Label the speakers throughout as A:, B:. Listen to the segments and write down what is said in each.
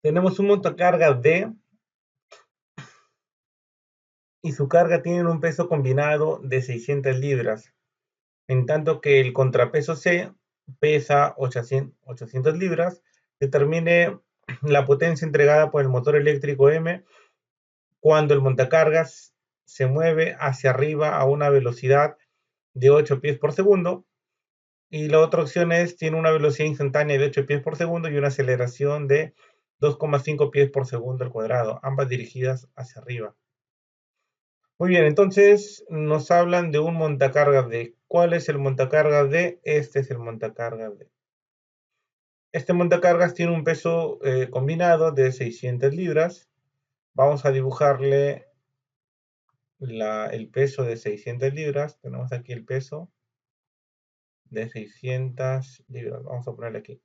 A: Tenemos un montacargas D y su carga tiene un peso combinado de 600 libras, en tanto que el contrapeso C pesa 800 libras. Determine la potencia entregada por el motor eléctrico M cuando el montacargas se mueve hacia arriba a una velocidad de 8 pies por segundo. Y la otra opción es, tiene una velocidad instantánea de 8 pies por segundo y una aceleración de 2,5 pies por segundo al cuadrado, ambas dirigidas hacia arriba. Muy bien, entonces nos hablan de un montacargas D. ¿Cuál es el montacargas D? Este es el montacargas D. Este montacargas tiene un peso combinado de 600 libras. Vamos a dibujarle el peso de 600 libras. Tenemos aquí el peso de 600 libras. Vamos a ponerle aquí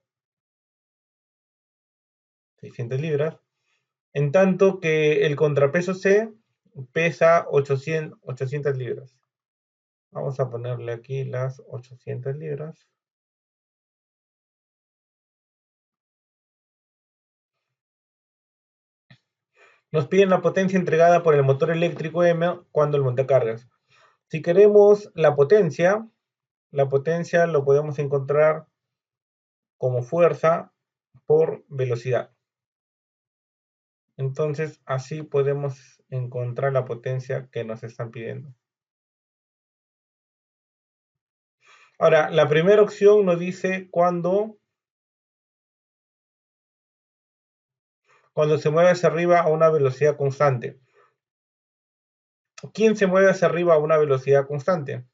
A: 600 libras. En tanto que el contrapeso C pesa 800 libras. Vamos a ponerle aquí las 800 libras. Nos piden la potencia entregada por el motor eléctrico M cuando el montacargas. Si queremos la potencia lo podemos encontrar como fuerza por velocidad. Entonces, así podemos encontrar la potencia que nos están pidiendo. Ahora, la primera opción nos dice cuando se mueve hacia arriba a una velocidad constante. ¿Quién se mueve hacia arriba a una velocidad constante?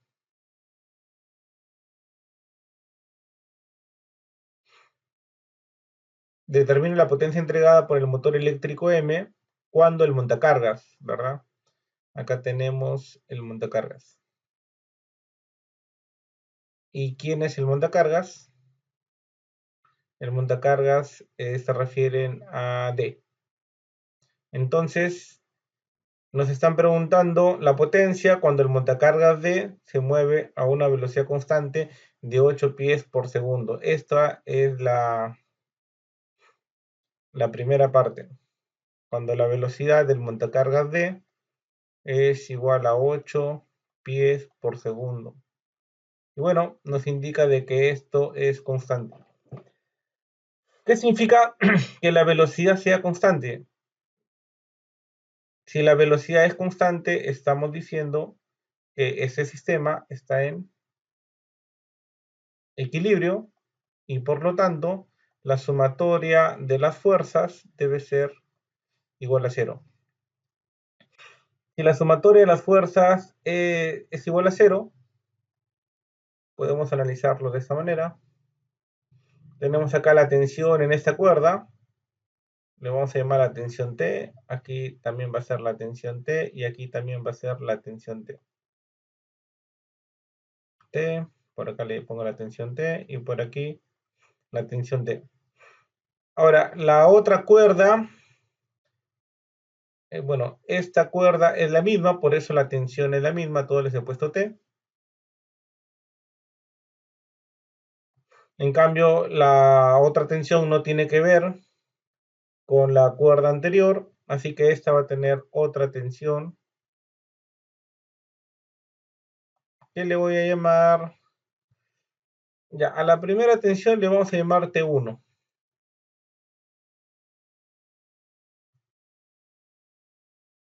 A: Determine la potencia entregada por el motor eléctrico M cuando el montacargas, ¿verdad? Acá tenemos el montacargas. ¿Y quién es el montacargas? El montacargas se refieren a D. Entonces, nos están preguntando la potencia cuando el montacargas D se mueve a una velocidad constante de 8 pies por segundo. Esta es la primera parte. Cuando la velocidad del montacargas D es igual a 8 pies por segundo. Y bueno, nos indica de que esto es constante. ¿Qué significa que la velocidad sea constante? Si la velocidad es constante, estamos diciendo que ese sistema está en equilibrio y por lo tanto la sumatoria de las fuerzas debe ser igual a cero. Si la sumatoria de las fuerzas es igual a cero, podemos analizarlo de esta manera. Tenemos acá la tensión en esta cuerda, le vamos a llamar la tensión T, aquí también va a ser la tensión T y aquí también va a ser la tensión T. T, por acá le pongo la tensión T y por aquí la tensión T. Ahora, la otra cuerda, bueno, esta cuerda es la misma, por eso la tensión es la misma, todos les he puesto T. En cambio, la otra tensión no tiene que ver con la cuerda anterior, así que esta va a tener otra tensión que le voy a llamar, ya, a la primera tensión le vamos a llamar T1.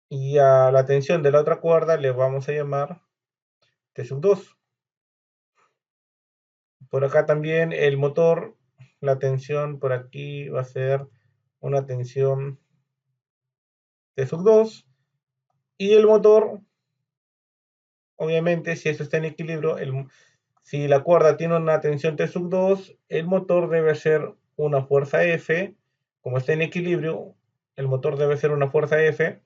A: Y a la tensión de la otra cuerda le vamos a llamar T2. Por acá también el motor, la tensión por aquí va a ser una tensión T2. Y el motor, obviamente, si esto está en equilibrio, si la cuerda tiene una tensión T2, el motor debe ser una fuerza F. Como está en equilibrio, el motor debe ser una fuerza F,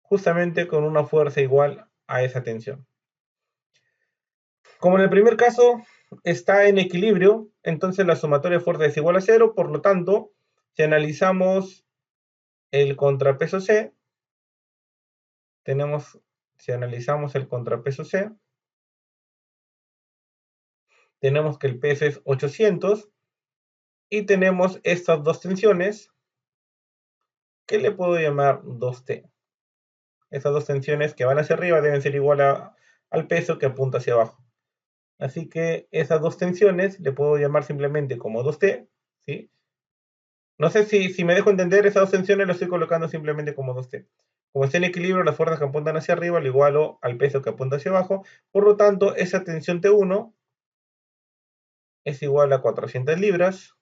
A: justamente con una fuerza igual a esa tensión. Como en el primer caso está en equilibrio, entonces la sumatoria de fuerzas es igual a cero, por lo tanto, si analizamos el contrapeso C, si analizamos el contrapeso C, tenemos que el peso es 800 y tenemos estas dos tensiones que le puedo llamar 2T. Esas dos tensiones que van hacia arriba deben ser igual al peso que apunta hacia abajo. Así que esas dos tensiones le puedo llamar simplemente como 2T, ¿sí? No sé si me dejo entender, esas dos tensiones lo estoy colocando simplemente como 2T. Como está en equilibrio, las fuerzas que apuntan hacia arriba lo igualo al peso que apunta hacia abajo. Por lo tanto, esa tensión T1 es igual a 400 libras.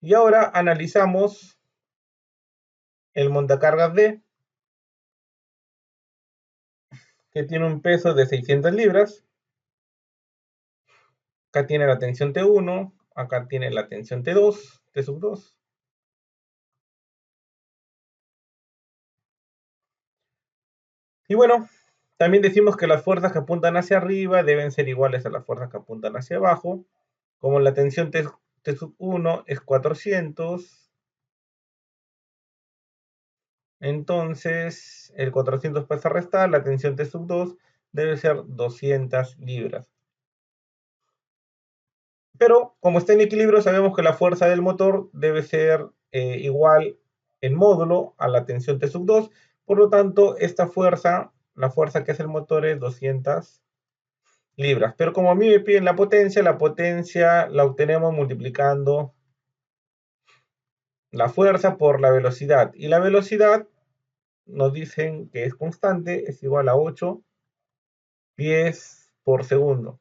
A: Y ahora analizamos el montacargas D, que tiene un peso de 600 libras. Acá tiene la tensión T1, acá tiene la tensión T2, T sub 2. Y bueno, también decimos que las fuerzas que apuntan hacia arriba deben ser iguales a las fuerzas que apuntan hacia abajo. Como la tensión T sub 1 es 400, entonces el 400 pasa a restar, la tensión T sub 2 debe ser 200 libras. Pero como está en equilibrio, sabemos que la fuerza del motor debe ser igual en módulo a la tensión T sub 2. Por lo tanto, esta fuerza, la fuerza que hace el motor es 200 libras. Pero como a mí me piden la potencia la obtenemos multiplicando la fuerza por la velocidad. Y la velocidad nos dicen que es constante, es igual a 8 pies por segundo.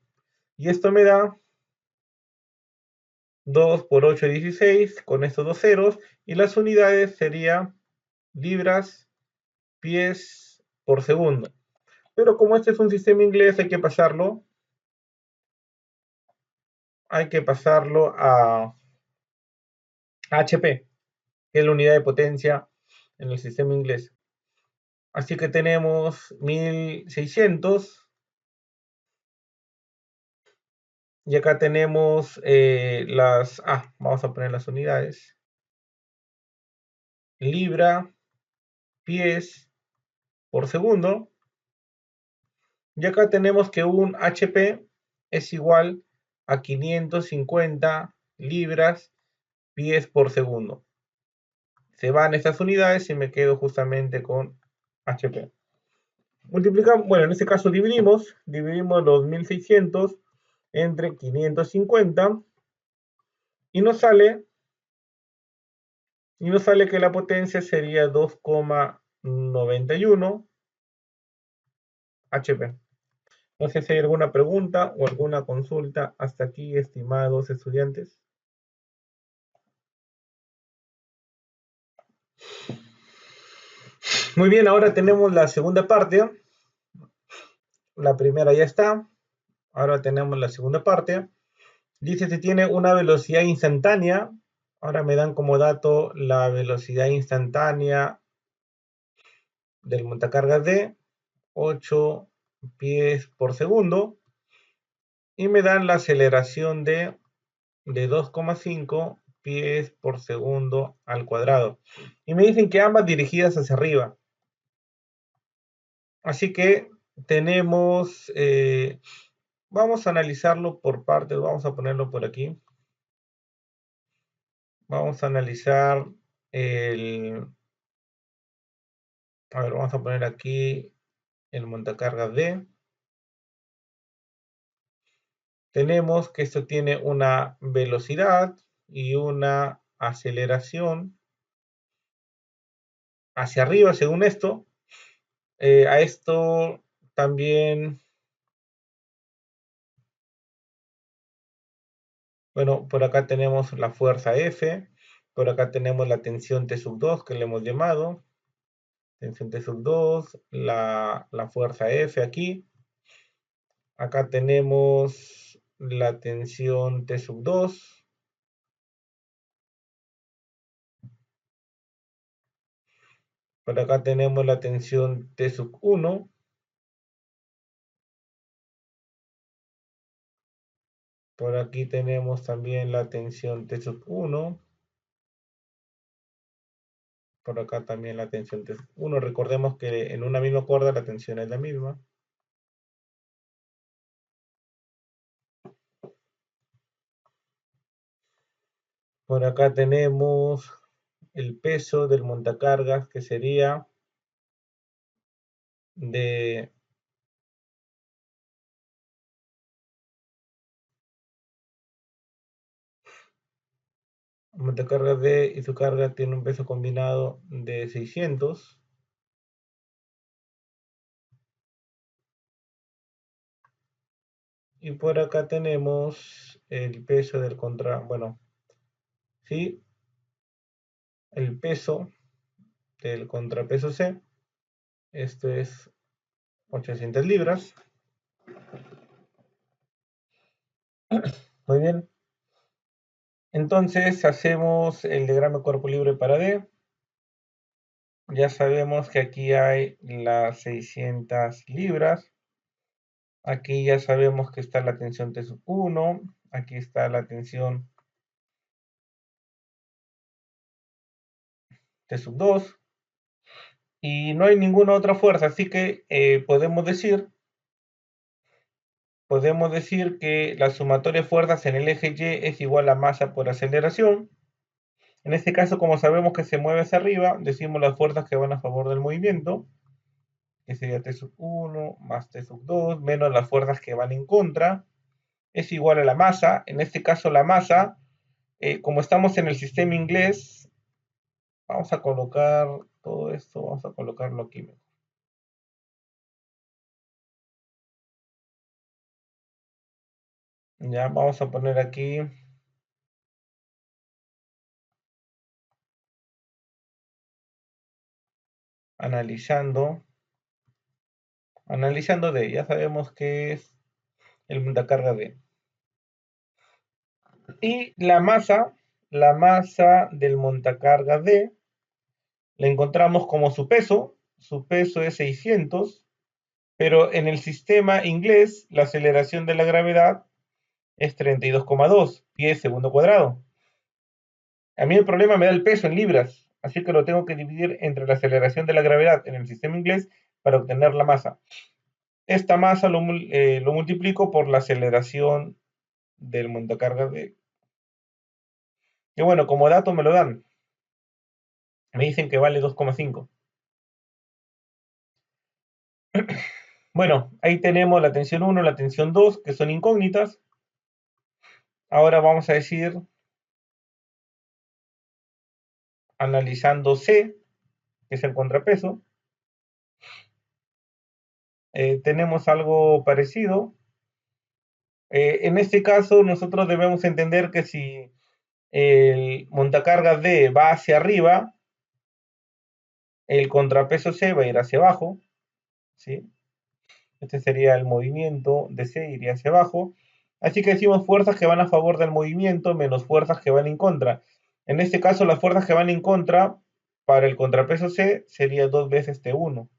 A: Y esto me da 2 por 8, 16, con estos dos ceros, y las unidades serían libras, pies por segundo. Pero como este es un sistema inglés, hay que pasarlo a HP, que es la unidad de potencia en el sistema inglés. Así que tenemos 1600, y acá tenemos vamos a poner las unidades, libra, pies por segundo. Y acá tenemos que un HP es igual a 550 libras pies por segundo. Se van estas unidades y me quedo justamente con HP. Multiplicamos, bueno, en este caso dividimos los 1600 entre 550 y nos sale que la potencia sería 2,91 HP. No sé si hay alguna pregunta o alguna consulta hasta aquí, estimados estudiantes. Muy bien, ahora tenemos la segunda parte. La primera ya está. Ahora tenemos la segunda parte. Dice si tiene una velocidad instantánea. Ahora me dan como dato la velocidad instantánea del montacargas de 8 pies por segundo. Y me dan la aceleración de 2,5 pies por segundo al cuadrado. Y me dicen que ambas dirigidas hacia arriba. Así que tenemos, vamos a analizarlo por partes, vamos a ponerlo por aquí. Vamos a analizar vamos a poner aquí el montacargas D. Tenemos que esto tiene una velocidad y una aceleración hacia arriba, según esto. A esto también, bueno, por acá tenemos la fuerza F, por acá tenemos la tensión T sub 2 que le hemos llamado, tensión T sub 2, la fuerza F aquí. Acá tenemos la tensión T sub 2. Por acá tenemos la tensión T sub 1. Por aquí tenemos también la tensión T sub 1. Por acá también la tensión T sub 1. Recordemos que en una misma cuerda la tensión es la misma. Por acá tenemos el peso del montacargas, que sería de montacargas D y su carga tiene un peso combinado de 600. Y por acá tenemos el peso del bueno, sí, el peso del contrapeso C. Esto es 800 libras. Muy bien. Entonces hacemos el diagrama de cuerpo libre para D. Ya sabemos que aquí hay las 600 libras. Aquí ya sabemos que está la tensión T sub 1. Aquí está la tensión T sub 2. Y no hay ninguna otra fuerza, así que podemos decir que la sumatoria de fuerzas en el eje Y es igual a masa por aceleración. En este caso, como sabemos que se mueve hacia arriba, decimos las fuerzas que van a favor del movimiento, que sería T sub 1 más T sub 2, menos las fuerzas que van en contra, es igual a la masa. En este caso, la masa, como estamos en el sistema inglés, vamos a colocar todo esto, vamos a colocarlo aquí. Ya, vamos a poner aquí analizando D, ya sabemos que es el montacarga D. Y la masa del montacarga D, la encontramos como su peso es 600, pero en el sistema inglés la aceleración de la gravedad es 32,2 pies segundo cuadrado. A mí el problema me da el peso en libras, así que lo tengo que dividir entre la aceleración de la gravedad en el sistema inglés para obtener la masa. Esta masa lo multiplico por la aceleración del montacargas D. Que bueno, como dato me lo dan. Me dicen que vale 2,5. Bueno, ahí tenemos la tensión 1, la tensión 2, que son incógnitas. Ahora vamos a decir, analizando C, que es el contrapeso, tenemos algo parecido. En este caso, nosotros debemos entender que si el montacargas D va hacia arriba, el contrapeso C va a ir hacia abajo, ¿sí? Este sería el movimiento de C, iría hacia abajo. Así que decimos fuerzas que van a favor del movimiento menos fuerzas que van en contra. En este caso, las fuerzas que van en contra para el contrapeso C sería 2 veces T1.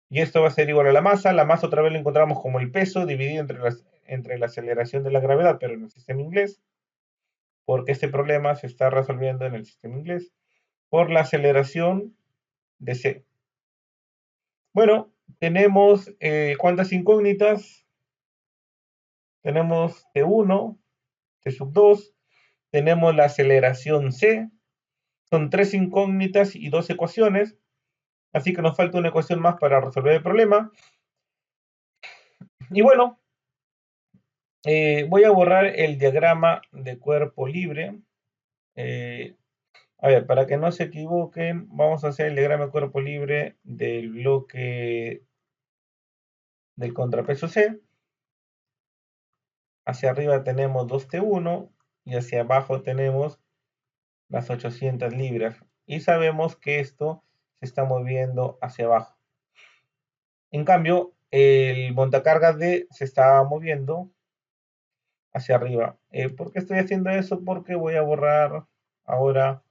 A: Y esto va a ser igual a la masa. La masa otra vez la encontramos como el peso dividido entre la aceleración de la gravedad, pero en el sistema inglés, porque este problema se está resolviendo en el sistema inglés, por la aceleración de C. Bueno, tenemos ¿cuántas incógnitas? Tenemos T1, T sub 2, tenemos la aceleración C, son 3 incógnitas y 2 ecuaciones, así que nos falta una ecuación más para resolver el problema. Y bueno, voy a borrar el diagrama de cuerpo libre. A ver, para que no se equivoquen, vamos a hacer el diagrama de cuerpo libre del bloque del contrapeso C. Hacia arriba tenemos 2T1 y hacia abajo tenemos las 800 libras. Y sabemos que esto se está moviendo hacia abajo. En cambio, el montacargas D se está moviendo hacia arriba. ¿Por qué estoy haciendo eso? Porque voy a borrar ahora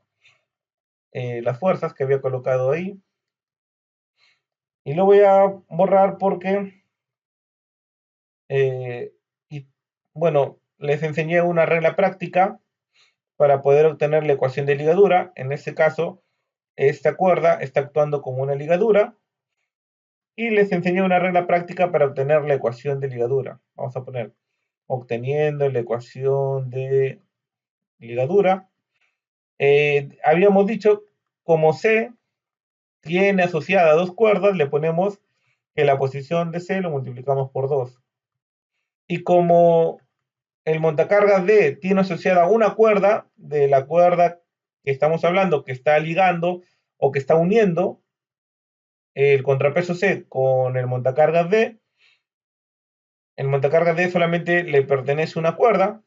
A: las fuerzas que había colocado ahí. Y lo voy a borrar porque, y, bueno, les enseñé una regla práctica para poder obtener la ecuación de ligadura. En este caso, esta cuerda está actuando como una ligadura. Y les enseñé una regla práctica para obtener la ecuación de ligadura. Vamos a poner obteniendo la ecuación de ligadura. Habíamos dicho, como C tiene asociada dos cuerdas, le ponemos que la posición de C lo multiplicamos por 2. Y como el montacargas D tiene asociada una cuerda, de la cuerda que estamos hablando, que está ligando o que está uniendo el contrapeso C con el montacargas D, el montacargas D solamente le pertenece una cuerda,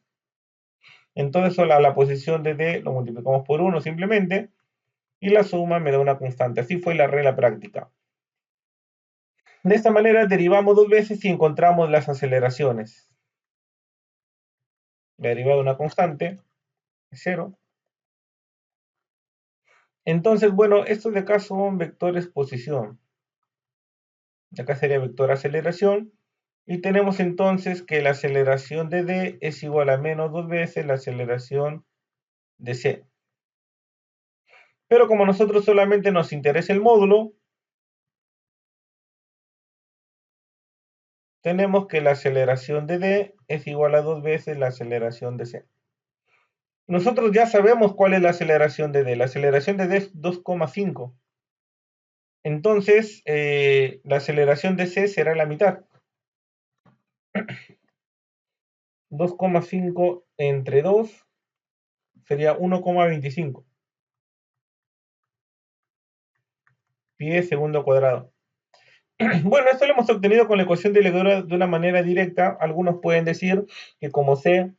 A: entonces a la posición de D lo multiplicamos por 1 simplemente, y la suma me da una constante. Así fue la regla práctica. De esta manera derivamos dos veces y encontramos las aceleraciones. La derivada de una constante es 0. Entonces, bueno, estos de acá son vectores posición. De acá sería vector aceleración. Y tenemos entonces que la aceleración de D es igual a menos dos veces la aceleración de C. Pero como a nosotros solamente nos interesa el módulo, tenemos que la aceleración de D es igual a dos veces la aceleración de C. Nosotros ya sabemos cuál es la aceleración de D. La aceleración de D es 2,5. Entonces, la aceleración de C será la mitad. 2,5 entre 2 sería 1,25 pie segundo cuadrado. Bueno, esto lo hemos obtenido con la ecuación de Leguera de una manera directa. Algunos pueden decir que como C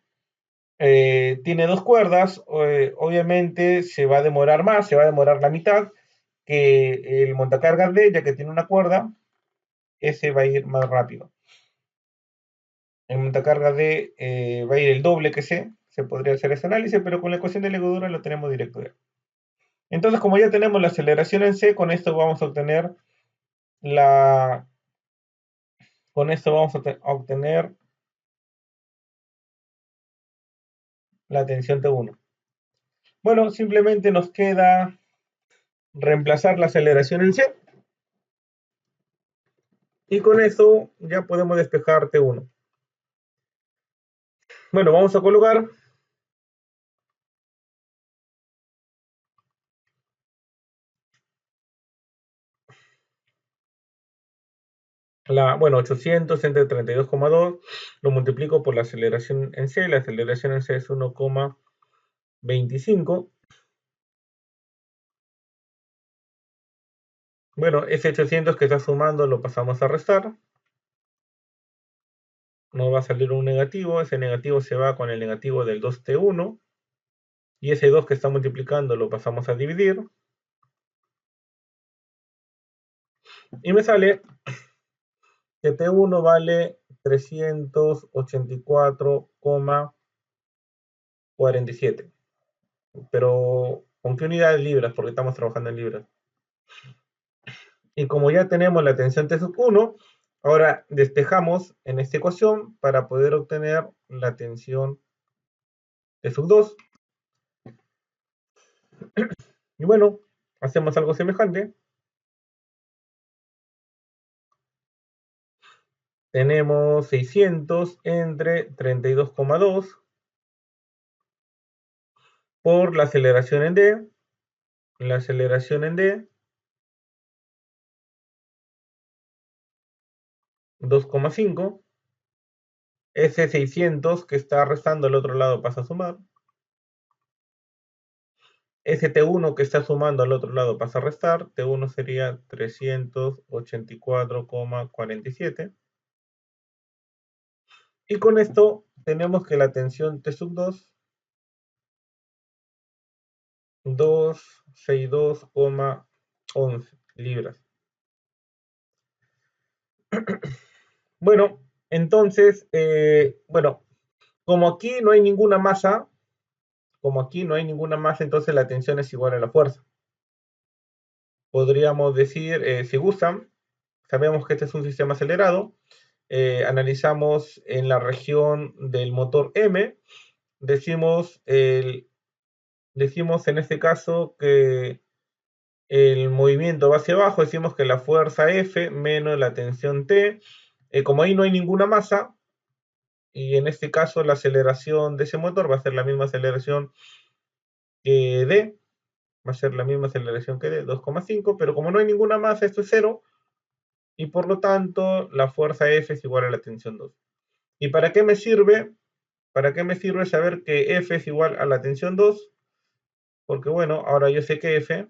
A: tiene dos cuerdas, obviamente se va a demorar más, se va a demorar la mitad que el montacargas D, ya que tiene una cuerda, ese va a ir más rápido. El montacargas D va a ir el doble que C, se podría hacer ese análisis, pero con la ecuación de Leguera lo tenemos directo ya. Entonces, como ya tenemos la aceleración en C, con esto vamos a obtener la... Con esto vamos a obtener la tensión T1. Bueno, simplemente nos queda reemplazar la aceleración en C. Y con eso ya podemos despejar T1. Bueno, vamos a colocar bueno, 800 entre 32,2 lo multiplico por la aceleración en C. La aceleración en C es 1,25. Bueno, ese 800 que está sumando lo pasamos a restar. Nos va a salir un negativo. Ese negativo se va con el negativo del 2T1. Y ese 2 que está multiplicando lo pasamos a dividir. Y me sale que T1 vale 384,47. Pero, ¿con qué unidad de libras? Porque estamos trabajando en libras. Y como ya tenemos la tensión T sub 1, ahora despejamos en esta ecuación para poder obtener la tensión T sub 2. Y bueno, hacemos algo semejante. Tenemos 600 entre 32,2 por la aceleración en D. La aceleración en D, 2,5. Ese 600 que está restando al otro lado pasa a sumar. Ese T1 que está sumando al otro lado pasa a restar. T1 sería 384,47. Y con esto tenemos que la tensión T sub 2, 262,11 libras. Bueno, entonces, bueno, como aquí no hay ninguna masa, entonces la tensión es igual a la fuerza. Podríamos decir, si gustan, sabemos que este es un sistema acelerado, analizamos en la región del motor M, decimos en este caso que el movimiento va hacia abajo, decimos que la fuerza F menos la tensión T, como ahí no hay ninguna masa, y en este caso la aceleración de ese motor va a ser la misma aceleración que D. Va a ser la misma aceleración que D, 2,5, pero como no hay ninguna masa, esto es 0, y por lo tanto la fuerza F es igual a la tensión 2. ¿Y para qué me sirve? ¿Para qué me sirve saber que F es igual a la tensión 2? Porque bueno, ahora yo sé que F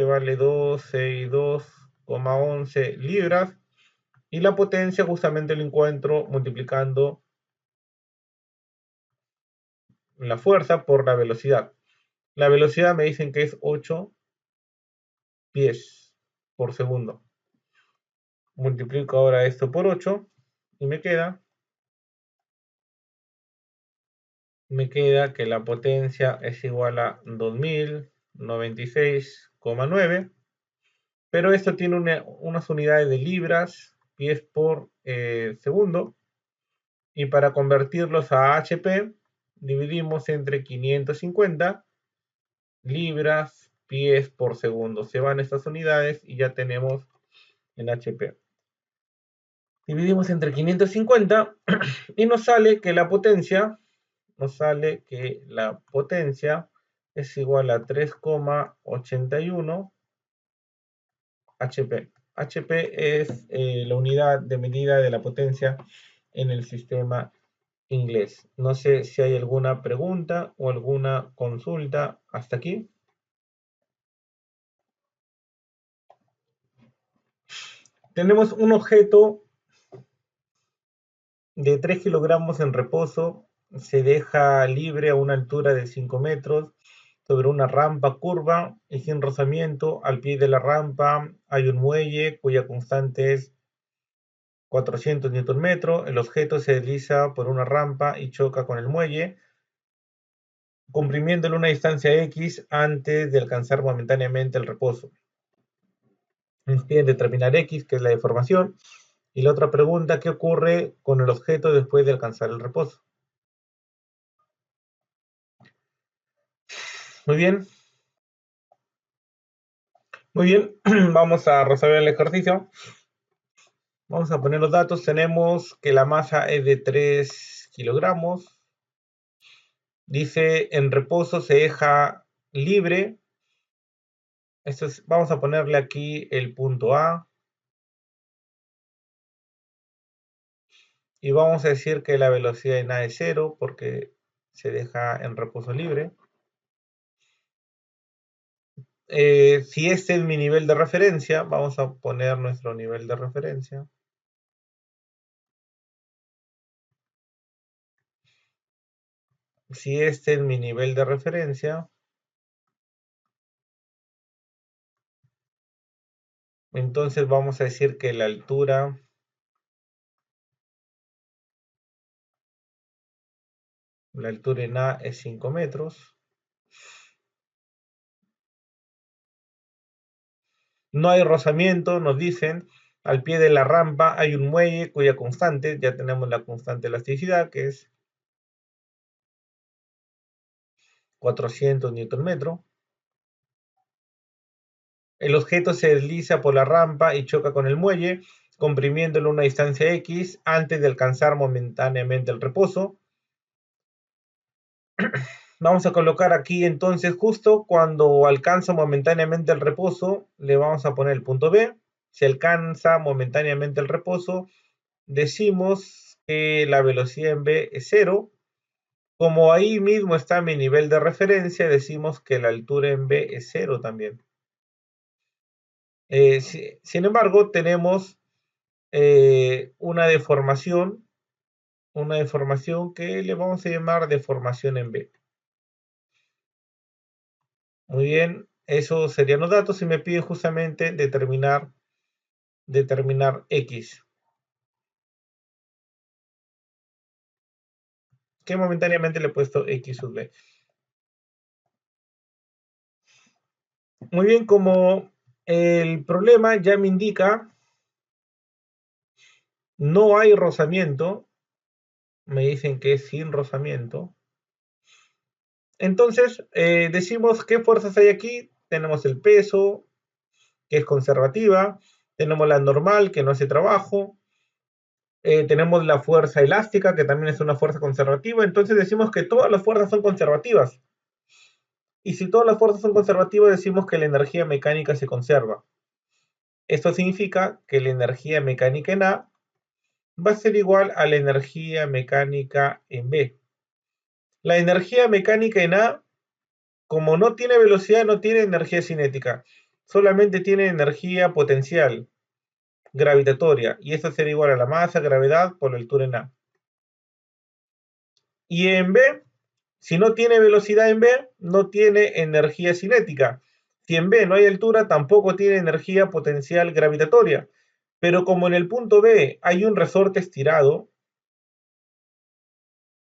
A: vale 262,11 libras, y la potencia justamente lo encuentro multiplicando la fuerza por la velocidad. La velocidad me dicen que es 8 pies por segundo. Multiplico ahora esto por 8 y me queda que la potencia es igual a 2096,9, pero esto tiene unas unidades de libras, pies por segundo, y para convertirlos a HP dividimos entre 550 libras, pies por segundo. Se van estas unidades y ya tenemos en HP. Dividimos entre 550 y nos sale que la potencia es igual a 3,81 HP. HP es la unidad de medida de la potencia en el sistema inglés. No sé si hay alguna pregunta o alguna consulta hasta aquí. Tenemos un objeto de 3 kilogramos en reposo, se deja libre a una altura de 5 metros sobre una rampa curva y sin rozamiento. Al pie de la rampa hay un muelle cuya constante es 400 Nm. El objeto se desliza por una rampa y choca con el muelle, comprimiéndolo una distancia X antes de alcanzar momentáneamente el reposo. Nos piden determinar X, que es la deformación, y la otra pregunta, ¿qué ocurre con el objeto después de alcanzar el reposo? Muy bien, muy bien, vamos a resolver el ejercicio. Vamos a poner los datos. Tenemos que la masa es de 3 kilogramos. Dice en reposo se deja libre. Vamos a ponerle aquí el punto A. Y vamos a decir que la velocidad en A es 0 porque se deja en reposo libre. Si este es mi nivel de referencia, vamos a poner nuestro nivel de referencia. Si este es mi nivel de referencia, entonces vamos a decir que la altura en A es 5 metros. No hay rozamiento, nos dicen. Al pie de la rampa hay un muelle cuya constante, ya tenemos la constante de elasticidad, que es 400 Nm. El objeto se desliza por la rampa y choca con el muelle, comprimiéndolo una distancia X antes de alcanzar momentáneamente el reposo. Vamos a colocar aquí entonces justo cuando alcanza momentáneamente el reposo, le vamos a poner el punto B. Si alcanza momentáneamente el reposo, decimos que la velocidad en B es 0. Como ahí mismo está mi nivel de referencia, decimos que la altura en B es 0 también. Sin embargo, tenemos una deformación que le vamos a llamar deformación en B. Muy bien, esos serían los datos y me pide justamente determinar X, que momentáneamente le he puesto X sub B. Muy bien, como el problema ya me indica, no hay rozamiento, me dicen que es sin rozamiento. Entonces, decimos qué fuerzas hay aquí. Tenemos el peso, que es conservativa. Tenemos la normal, que no hace trabajo. tenemos la fuerza elástica, que también es una fuerza conservativa. Entonces decimos que todas las fuerzas son conservativas. Y si todas las fuerzas son conservativas, decimos que la energía mecánica se conserva. Esto significa que la energía mecánica en A va a ser igual a la energía mecánica en B. La energía mecánica en A, como no tiene velocidad, no tiene energía cinética, solamente tiene energía potencial, gravitatoria, y eso será igual a la masa, gravedad, por la altura en A. Y en B, si no tiene velocidad en B, no tiene energía cinética. Si en B no hay altura, tampoco tiene energía potencial gravitatoria. Pero como en el punto B hay un resorte estirado,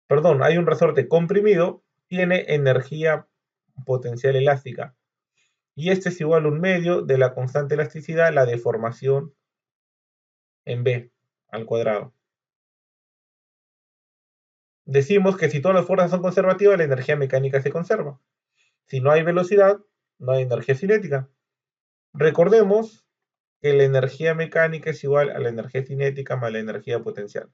A: perdón, hay un resorte comprimido, tiene energía potencial elástica. Y este es igual a un medio de la constante elasticidad, la deformación en B al cuadrado. Decimos que si todas las fuerzas son conservativas, la energía mecánica se conserva. Si no hay velocidad, no hay energía cinética. Recordemos que la energía mecánica es igual a la energía cinética más la energía potencial.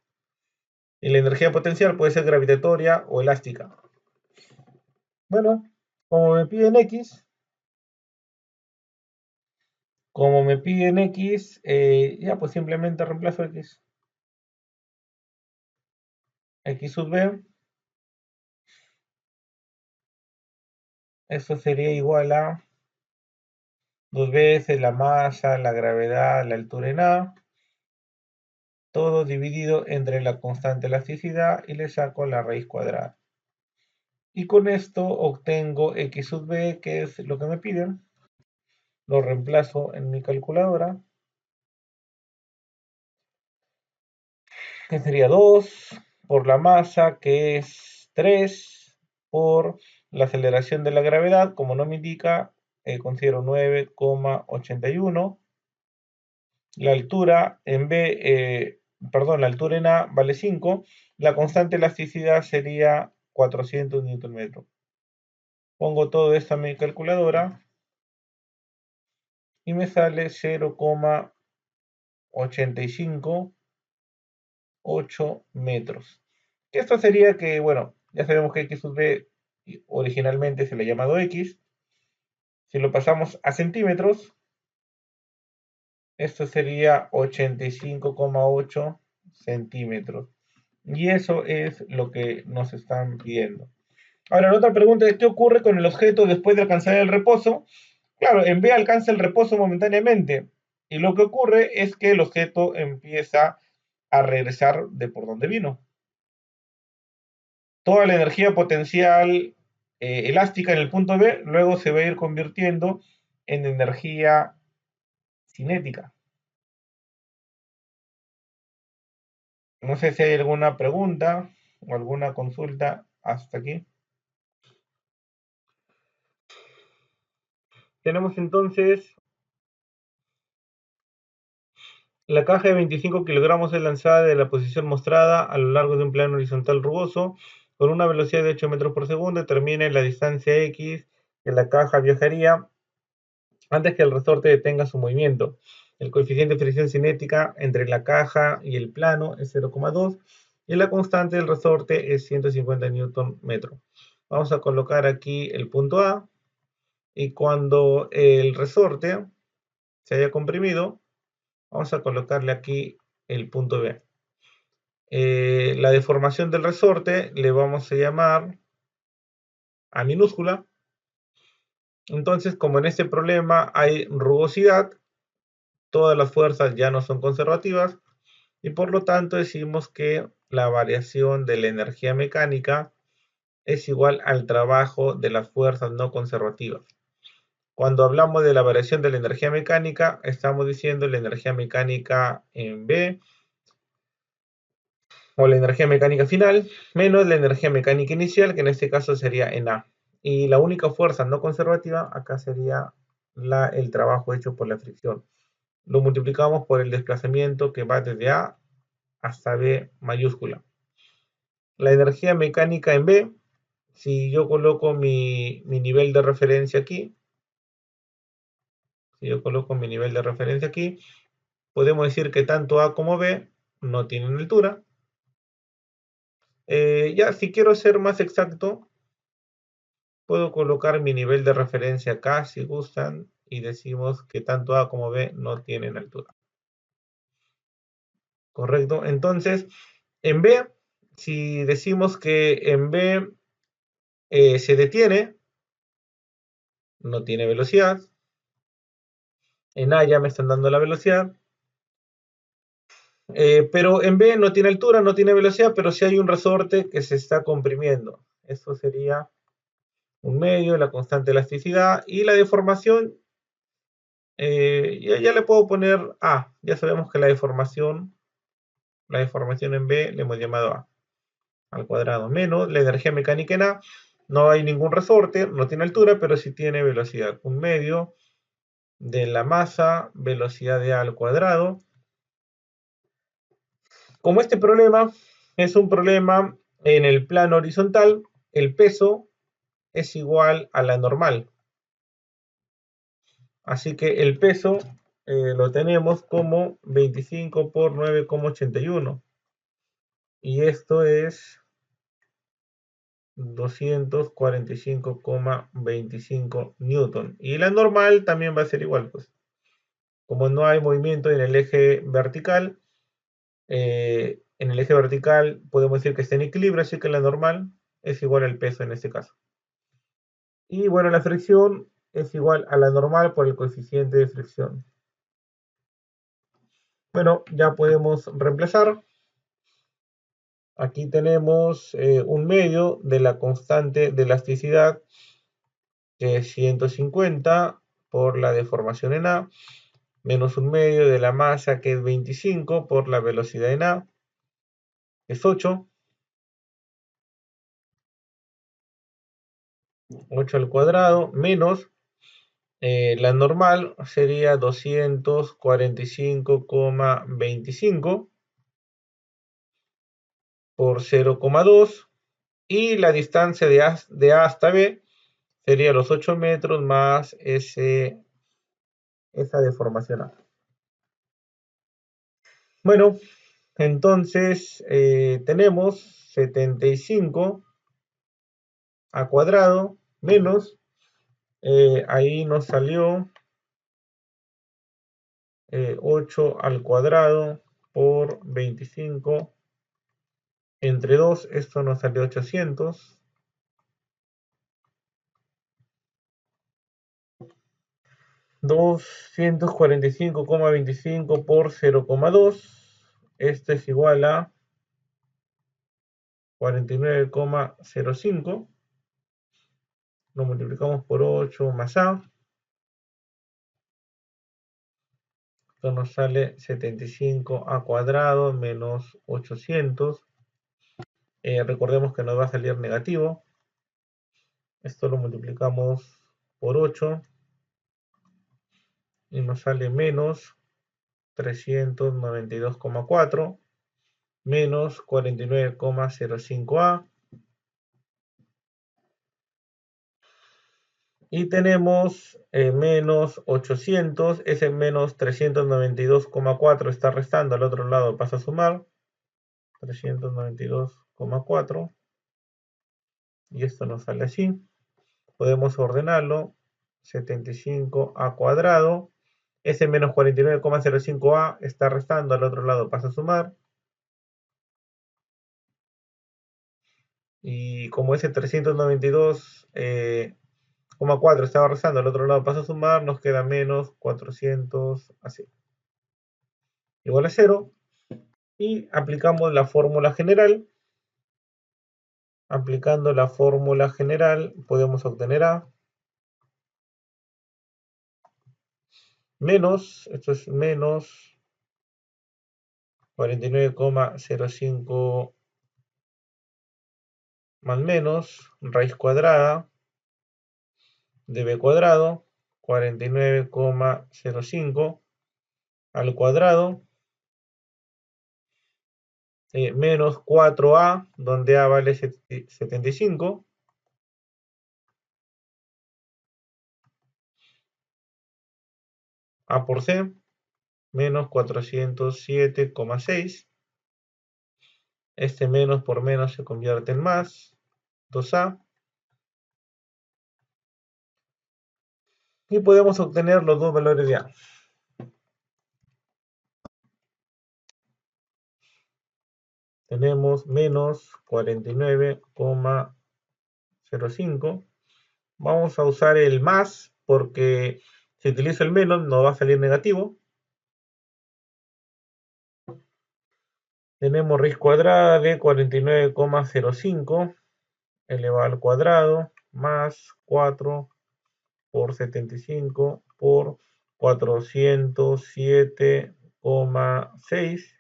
A: Y la energía potencial puede ser gravitatoria o elástica. Bueno, como me piden X, ya pues simplemente reemplazo X. X sub B, eso sería igual a dos veces la masa, la gravedad, la altura en A, todo dividido entre la constante elasticidad y le saco la raíz cuadrada. Y con esto obtengo X sub B, que es lo que me piden. Lo reemplazo en mi calculadora, que sería 2 por la masa, que es 3 por la aceleración de la gravedad, como no me indica, considero 9,81. La altura en B, la altura en A vale 5. La constante elasticidad sería 400 Nm. Pongo todo esto en mi calculadora y me sale 0,858 metros. Esto sería que, bueno, ya sabemos que X sub B originalmente se le ha llamado X. Si lo pasamos a centímetros, esto sería 85,8 centímetros. Y eso es lo que nos están pidiendo. Ahora, la otra pregunta es, ¿qué ocurre con el objeto después de alcanzar el reposo? Claro, en B alcanza el reposo momentáneamente. Y lo que ocurre es que el objeto empieza a regresar de por donde vino. Toda la energía potencial elástica en el punto B luego se va a ir convirtiendo en energía cinética. No sé si hay alguna pregunta o alguna consulta hasta aquí. Tenemos entonces la caja de 25 kilogramos es lanzada de la posición mostrada a lo largo de un plano horizontal rugoso con una velocidad de 8 metros por segundo. Determine la distancia X que la caja viajaría antes que el resorte detenga su movimiento. El coeficiente de fricción cinética entre la caja y el plano es 0,2 y la constante del resorte es 150 Newton metro. Vamos a colocar aquí el punto A y cuando el resorte se haya comprimido, vamos a colocarle aquí el punto B. La deformación del resorte le vamos a llamar A minúscula. Entonces, como en este problema hay rugosidad, todas las fuerzas ya no son conservativas y por lo tanto decimos que la variación de la energía mecánica es igual al trabajo de las fuerzas no conservativas. Cuando hablamos de la variación de la energía mecánica, estamos diciendo la energía mecánica en B o la energía mecánica final menos la energía mecánica inicial, que en este caso sería en A. Y la única fuerza no conservativa acá sería el trabajo hecho por la fricción. Lo multiplicamos por el desplazamiento que va desde A hasta B mayúscula. La energía mecánica en B, si yo coloco mi nivel de referencia aquí, podemos decir que tanto A como B no tienen altura. Ya, si quiero ser más exacto, puedo colocar mi nivel de referencia acá, si gustan, y decimos que tanto A como B no tienen altura. ¿Correcto? Entonces, en B, si decimos que en B se detiene, no tiene velocidad. En A ya me están dando la velocidad. Pero en B no tiene altura, no tiene velocidad, pero sí hay un resorte que se está comprimiendo. Eso sería un medio, la constante elasticidad y la deformación. Ya le puedo poner A. Ya sabemos que la deformación en B le hemos llamado A al cuadrado menos la energía mecánica en A. No hay ningún resorte, no tiene altura, pero sí tiene velocidad. Un medio de la masa, velocidad de A al cuadrado. Como este problema es un problema en el plano horizontal, el peso es igual a la normal. Así que el peso lo tenemos como 25 por 9,81. Y esto es 245,25 newton. Y la normal también va a ser igual, pues. Como no hay movimiento en el eje vertical, podemos decir que está en equilibrio, así que la normal es igual al peso en este caso. Y bueno, la fricción es igual a la normal por el coeficiente de fricción. Bueno, ya podemos reemplazar. Aquí tenemos un medio de la constante de elasticidad, que es 150 por la deformación en A, menos un medio de la masa, que es 25 por la velocidad en A, es 8. 8 al cuadrado, menos la normal sería 245,25 por 0,2. Y la distancia de A hasta B sería los 8 metros más esa deformación A. Bueno, entonces tenemos 75 a cuadrado menos, ahí nos salió 8 al cuadrado por 25 entre 2, esto nos salió 800. 245,25 por 0,2. Esto es igual a 49,05. Lo multiplicamos por 8 más A. Esto nos sale 75 a cuadrado menos 800. Recordemos que nos va a salir negativo. Esto lo multiplicamos por 8 y nos sale menos 392,4 menos 49,05A. Y tenemos menos 800, ese menos 392,4 está restando, al otro lado pasa a sumar, 392,4, y esto nos sale así. Podemos ordenarlo, 75 a cuadrado, ese menos 49,05a está restando, al otro lado pasa a sumar, y como ese 392,4 estaba restando, al otro lado pasa a sumar, nos queda menos 400, así, igual a 0. Y aplicamos la fórmula general. Aplicando la fórmula general podemos obtener A menos, esto es menos 49,05 más menos raíz cuadrada de B cuadrado, 49,05 al cuadrado, menos 4A, donde A vale 75, A por C, menos 407,6. Este menos por menos se convierte en más. 2A. Y podemos obtener los dos valores de A. Tenemos menos 49,05. Vamos a usar el más porque si utilizo el menos no va a salir negativo. Tenemos raíz cuadrada de 49,05 elevado al cuadrado más 4 por 75 por 407,6,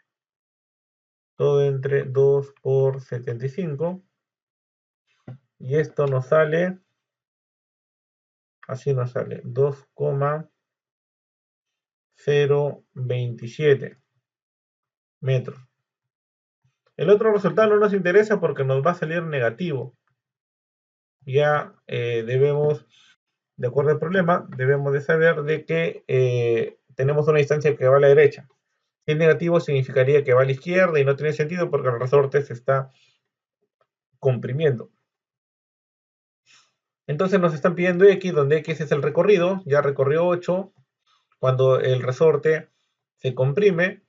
A: todo entre 2 por 75. Y esto nos sale, así nos sale, 2,027 metros. El otro resultado no nos interesa porque nos va a salir negativo. Ya debemos, de acuerdo al problema, debemos de saber de que tenemos una distancia que va a la derecha. Si es negativo significaría que va a la izquierda y no tiene sentido porque el resorte se está comprimiendo. Entonces nos están pidiendo X, donde X es el recorrido, ya recorrió 8, cuando el resorte se comprime,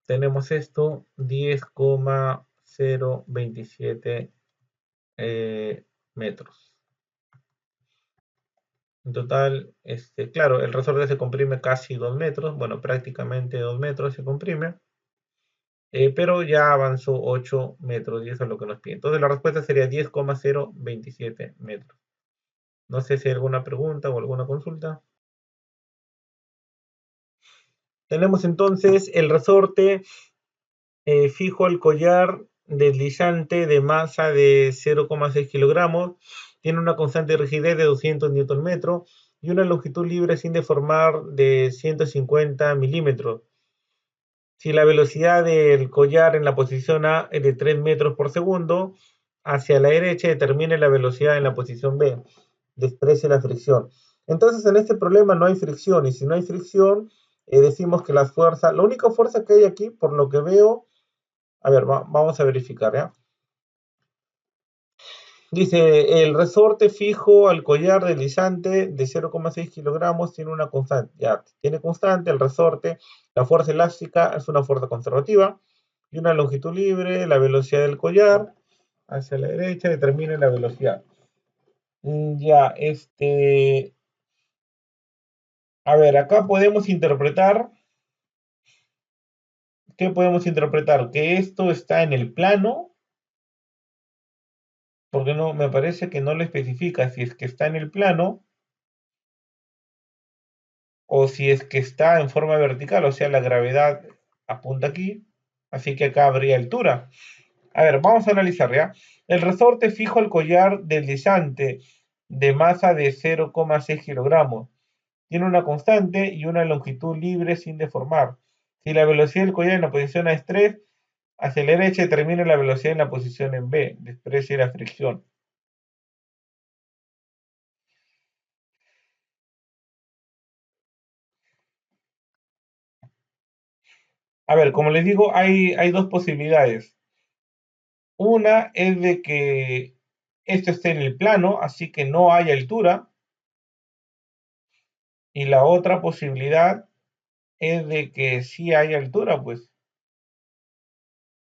A: tenemos esto, 10,027 metros. En total, claro, el resorte se comprime casi 2 metros, bueno, prácticamente 2 metros se comprime, pero ya avanzó 8 metros y eso es lo que nos pide. Entonces la respuesta sería 10,027 metros. No sé si hay alguna pregunta o alguna consulta. Tenemos entonces el resorte fijo al collar deslizante de masa de 0,6 kilogramos, tiene una constante de rigidez de 200 Nm y una longitud libre sin deformar de 150 milímetros. Si la velocidad del collar en la posición A es de 3 metros por segundo, hacia la derecha determine la velocidad en la posición B, desprecie la fricción. Entonces en este problema no hay fricción y si no hay fricción, decimos que las fuerzas, la única fuerza que hay aquí, por lo que veo, a ver, vamos a verificar, ¿ya? Dice, el resorte fijo al collar deslizante de 0,6 kilogramos tiene una constante. Ya, tiene constante el resorte. La fuerza elástica es una fuerza conservativa. Y una longitud libre, la velocidad del collar hacia la derecha determina la velocidad. Ya, a ver, acá podemos interpretar. ¿Qué podemos interpretar? Que esto está en el plano, porque no, me parece que no lo especifica si es que está en el plano o si es que está en forma vertical, o sea, la gravedad apunta aquí, así que acá habría altura. A ver, vamos a analizar, ¿ya? El resorte fijo al collar deslizante de masa de 0,6 kilogramos. Tiene una constante y una longitud libre sin deformar. Si la velocidad del collar en la posición A es 3, hacia la derecha determina la velocidad en la posición en B, desprecie la fricción. A ver, como les digo, hay dos posibilidades. Una es de que esto esté en el plano, así que no hay altura. Y la otra posibilidad es de que sí hay altura, pues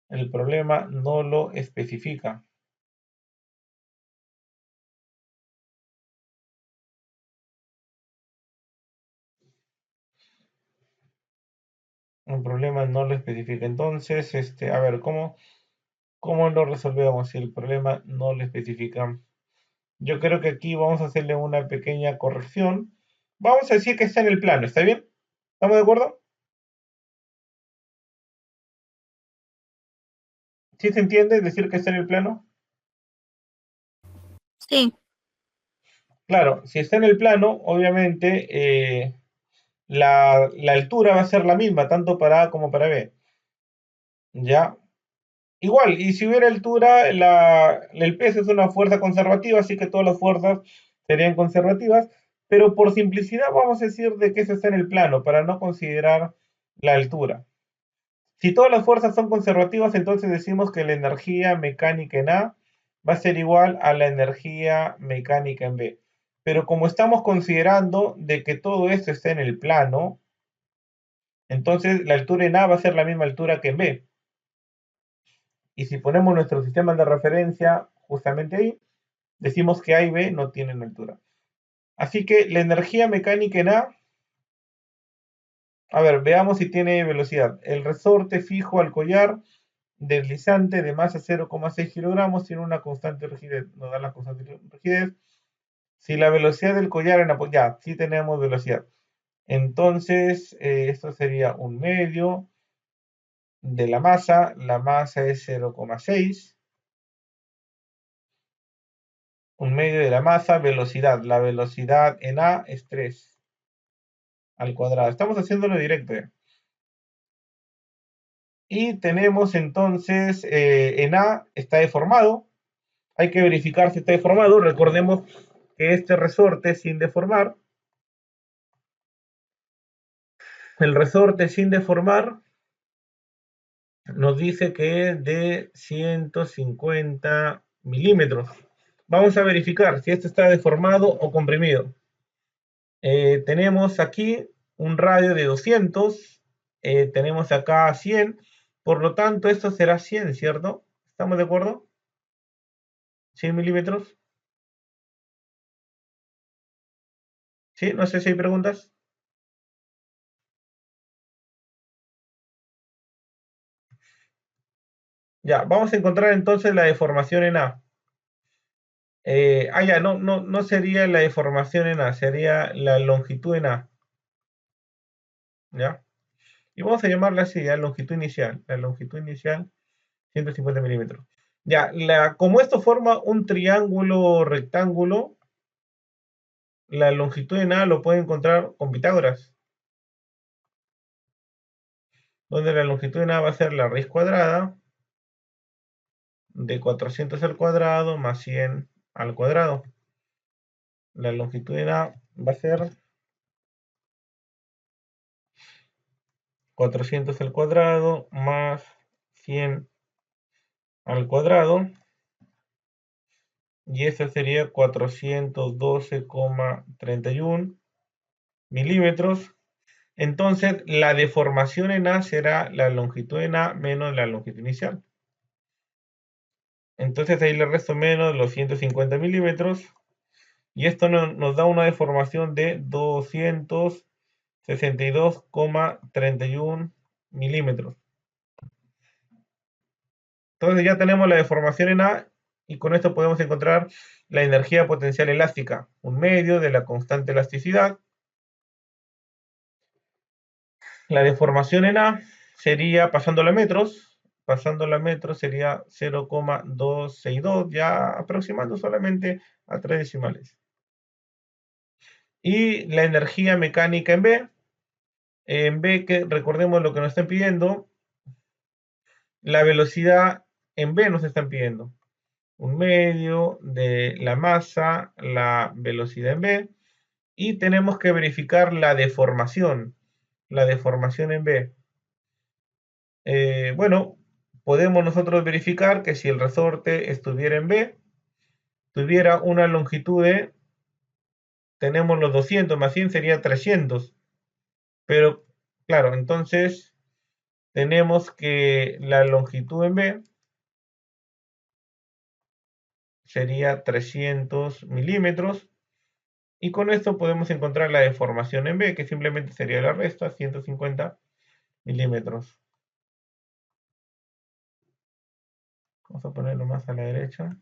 A: el problema no lo especifica. El problema no lo especifica. Entonces, a ver, ¿cómo lo resolvemos si el problema no lo especifica? Yo creo que aquí vamos a hacerle una pequeña corrección. Vamos a decir que está en el plano, ¿está bien? ¿Estamos de acuerdo? ¿Sí se entiende decir que está en el plano?
B: Sí,
A: Claro, si está en el plano, obviamente la altura va a ser la misma, tanto para A como para B. ¿Ya? Igual, y si hubiera altura, el peso es una fuerza conservativa, así que todas las fuerzas serían conservativas, pero por simplicidad vamos a decir de que eso está en el plano, para no considerar la altura. Si todas las fuerzas son conservativas, entonces decimos que la energía mecánica en A va a ser igual a la energía mecánica en B. Pero como estamos considerando de que todo esto está en el plano, entonces la altura en A va a ser la misma altura que en B. Y si ponemos nuestro sistema de referencia justamente ahí, decimos que A y B no tienen altura. Así que la energía mecánica en a ver, veamos si tiene velocidad. El resorte fijo al collar deslizante de masa 0,6 kilogramos tiene una constante rigidez. Nos da la constante rigidez. Si la velocidad del collar en ya, sí tenemos velocidad. Entonces, esto sería un medio de la masa es 0,6, un medio de la masa, velocidad, la velocidad en A es 3 al cuadrado. Estamos haciéndolo directo. Y tenemos entonces en A está deformado, hay que verificar si está deformado, recordemos que este resorte sin deformar, el resorte sin deformar nos dice que es de 150 milímetros. Vamos a verificar si esto está deformado o comprimido. Tenemos aquí un radio de 200, tenemos acá 100, por lo tanto esto será 100, ¿cierto? ¿Estamos de acuerdo? 100 milímetros. ¿Sí? No sé si hay preguntas. Ya, vamos a encontrar entonces la deformación en A. Ya, no sería la deformación en A, sería la longitud en A. ¿Ya? Y vamos a llamarla así, ya, longitud inicial. La longitud inicial, 150 milímetros. Ya, como esto forma un triángulo rectángulo, la longitud en A lo puede encontrar con Pitágoras, donde la longitud en A va a ser la raíz cuadrada de 400 al cuadrado más 100 al cuadrado. La longitud en A va a ser 400 al cuadrado más 100 al cuadrado, y eso sería 412,31 milímetros. Entonces la deformación en A será la longitud en A menos la longitud inicial. Entonces ahí le resto menos los 150 milímetros, y esto nos da una deformación de 262,31 milímetros. Entonces ya tenemos la deformación en A, y con esto podemos encontrar la energía potencial elástica, un medio de la constante elasticidad. La deformación en A sería, pasándola a metros sería 0,262, ya aproximando solamente a 3 decimales. Y la energía mecánica en B, que recordemos lo que nos están pidiendo, la velocidad en B nos están pidiendo. Un medio de la masa, la velocidad en B, y tenemos que verificar la deformación en B. Bueno, podemos nosotros verificar que si el resorte estuviera en B, tuviera una longitud de, tenemos los 200 más 100 sería 300, pero claro, entonces tenemos que la longitud en B sería 300 milímetros, y con esto podemos encontrar la deformación en B, que simplemente sería la resta, 150 milímetros. Vamos a ponerlo más a la derecha.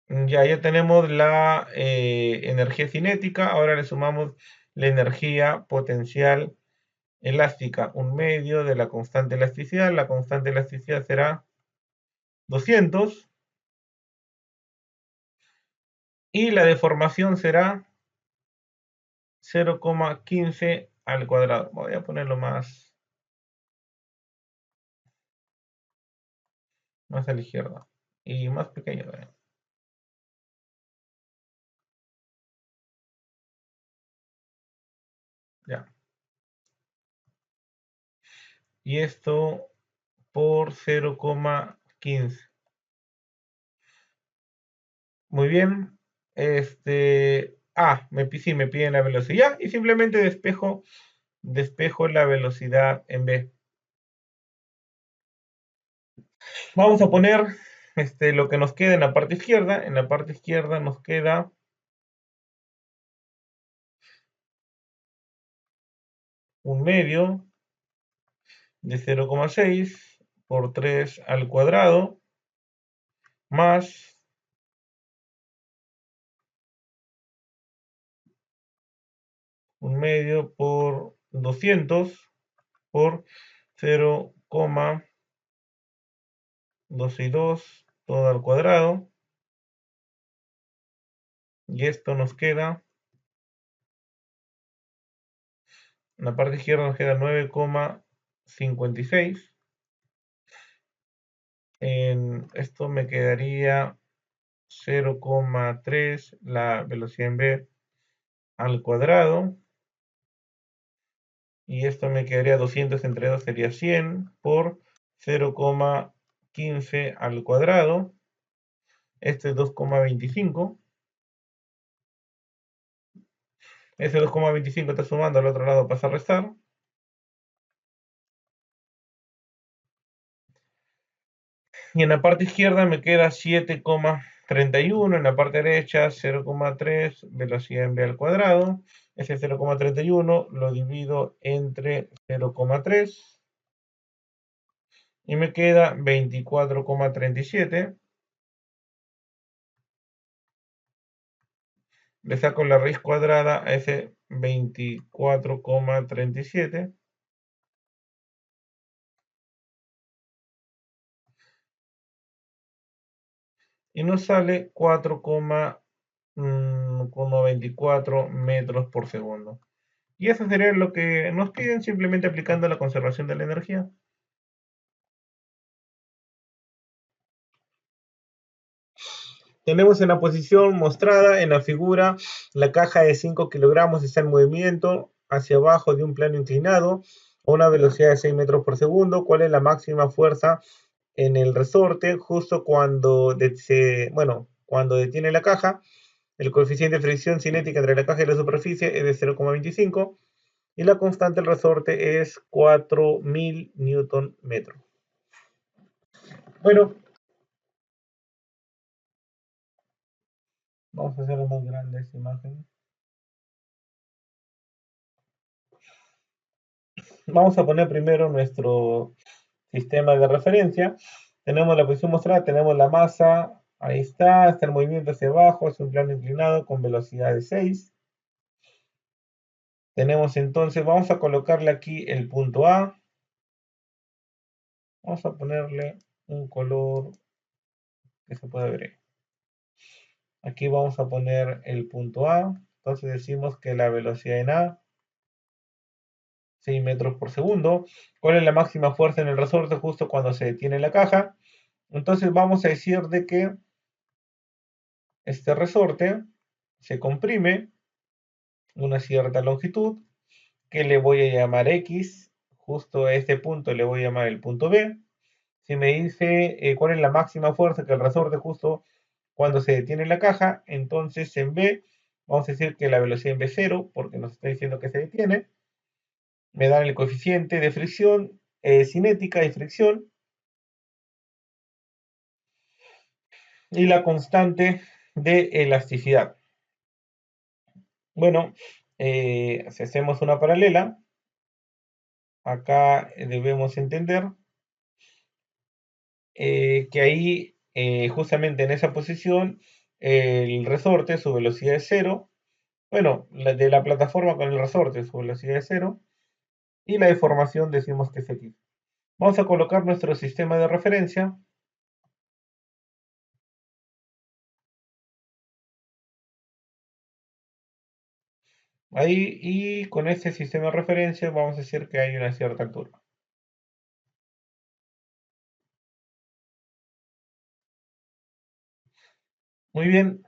A: Ya tenemos la energía cinética, ahora le sumamos la energía potencial elástica, un medio de la constante elasticidad. La constante elasticidad será 200, y la deformación será 0,15 al cuadrado. Voy a ponerlo más a la izquierda y más pequeño también. Ya. y esto por 0,15. Muy bien. Sí, me piden la velocidad y simplemente despejo la velocidad en B. Vamos a poner lo que nos queda en la parte izquierda. En la parte izquierda nos queda un medio de 0,6 por 3 al cuadrado más un medio por 200 por 0,262 todo al cuadrado. Y esto nos queda, en la parte izquierda nos queda 9,56. En esto me quedaría 0,3 la velocidad en B al cuadrado. Y esto me quedaría 200 entre 2 sería 100 por 0,15 al cuadrado. Este es 2,25. Ese 2,25 está sumando, al otro lado pasa a restar. Y en la parte izquierda me queda 7,31. En la parte derecha 0,3 velocidad en b al cuadrado. Ese 0,31 lo divido entre 0,3 y me queda 24,37. Le saco la raíz cuadrada a ese 24,37 y nos sale 4,94 metros por segundo. Y eso sería lo que nos piden simplemente aplicando la conservación de la energía. Tenemos en la posición mostrada en la figura la caja de 5 kilogramos está en movimiento hacia abajo de un plano inclinado a una velocidad de 6 metros por segundo. ¿Cuál es la máxima fuerza en el resorte justo cuando detiene la caja? El coeficiente de fricción cinética entre la caja y la superficie es de 0,25 y la constante del resorte es 4000 newton metro. Bueno, vamos a hacer más grande esta imagen. Vamos a poner primero nuestro sistema de referencia. Tenemos la posición mostrada, tenemos la masa, ahí está el movimiento hacia abajo, es un plano inclinado con velocidad de 6. Tenemos entonces, vamos a colocarle aquí el punto A. Vamos a ponerle un color que se pueda ver. Aquí vamos a poner el punto A. Entonces decimos que la velocidad en A, 6 metros por segundo. ¿Cuál es la máxima fuerza en el resorte justo cuando se detiene la caja? Entonces vamos a decir de que este resorte se comprime una cierta longitud que le voy a llamar X. Justo a este punto le voy a llamar el punto B. Si me dice cuál es la máxima fuerza que el resorte justo cuando se detiene la caja, entonces en B vamos a decir que la velocidad en B es 0 porque nos está diciendo que se detiene. Me dan el coeficiente de fricción, cinética y fricción y la constante de elasticidad. Bueno, si hacemos una paralela, acá debemos entender que ahí, justamente en esa posición, el resorte, su velocidad es 0. Bueno, de la plataforma con el resorte, su velocidad es 0. Y la deformación decimos que es X. Vamos a colocar nuestro sistema de referencia. Ahí, y con este sistema de referencia vamos a decir que hay una cierta altura. Muy bien.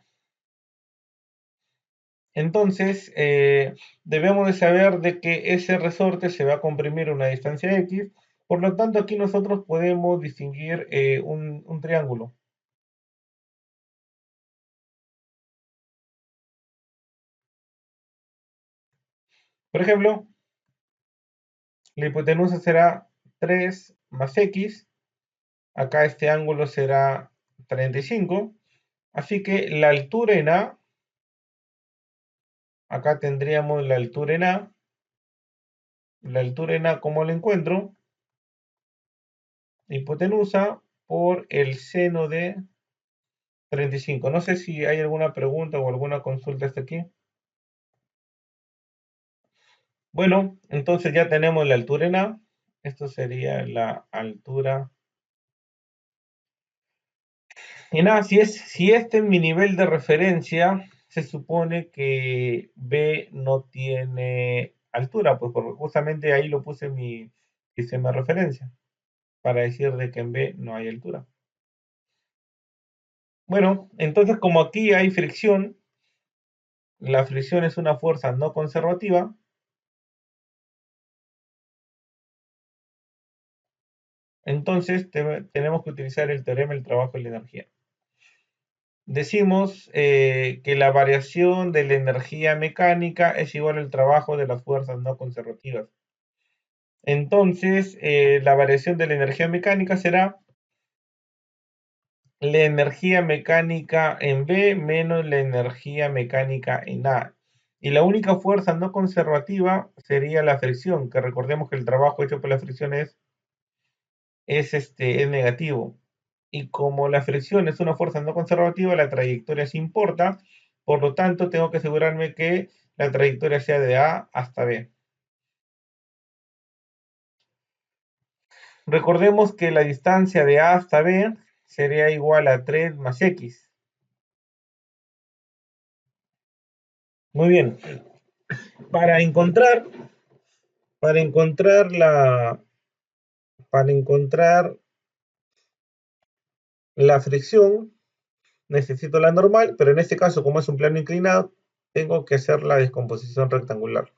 A: Entonces, debemos de saber de que ese resorte se va a comprimir a una distancia X. Por lo tanto, aquí nosotros podemos distinguir un triángulo. Por ejemplo, la hipotenusa será 3 más x. Acá este ángulo será 35. Así que la altura en A, acá tendríamos la altura en A. La altura en A, ¿cómo la encuentro? Hipotenusa por el seno de 35. No sé si hay alguna pregunta o alguna consulta hasta aquí. Bueno, entonces ya tenemos la altura en A. Esto sería la altura en A. Si este es mi nivel de referencia, se supone que B no tiene altura, pues porque justamente ahí lo puse en mi sistema de referencia, para decir de que en B no hay altura. Bueno, entonces como aquí hay fricción, la fricción es una fuerza no conservativa, entonces tenemos que utilizar el teorema del trabajo y la energía. Decimos que la variación de la energía mecánica es igual al trabajo de las fuerzas no conservativas. Entonces, la variación de la energía mecánica será la energía mecánica en B menos la energía mecánica en A. Y la única fuerza no conservativa sería la fricción, que recordemos que el trabajo hecho por la fricción es negativo. Y como la fricción es una fuerza no conservativa, la trayectoria sí importa. Por lo tanto, tengo que asegurarme que la trayectoria sea de A hasta B. Recordemos que la distancia de A hasta B sería igual a 3 más X. Muy bien. Para encontrar, para encontrar la, para encontrar la fricción, necesito la normal, pero en este caso, como es un plano inclinado, tengo que hacer la descomposición rectangular.